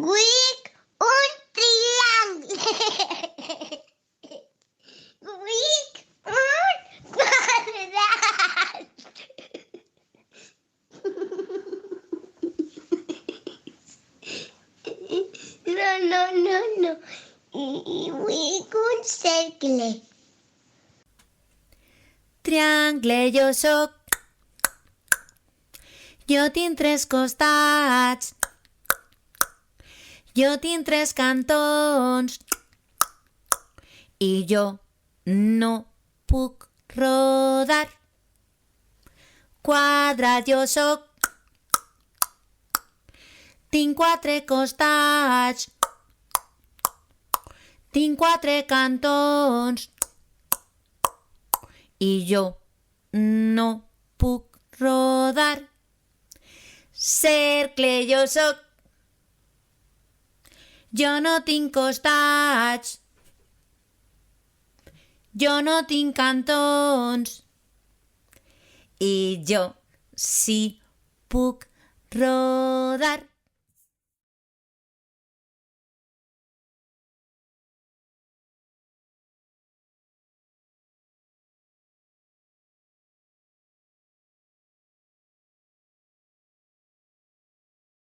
Vull un triangle. Vull un quadrat. No. I vull un cercle. Triangle jo soc. Jo tinc 3 costats. Jo tinc 3 cantons. I jo no puc rodar. Quadrat jo soc. Tinc 4 costats. Tinc 4 cantons. I jo no puc rodar. Cercle jo soc. Jo no tinc costats. Jo no tinc cantons. I jo sí puc rodar.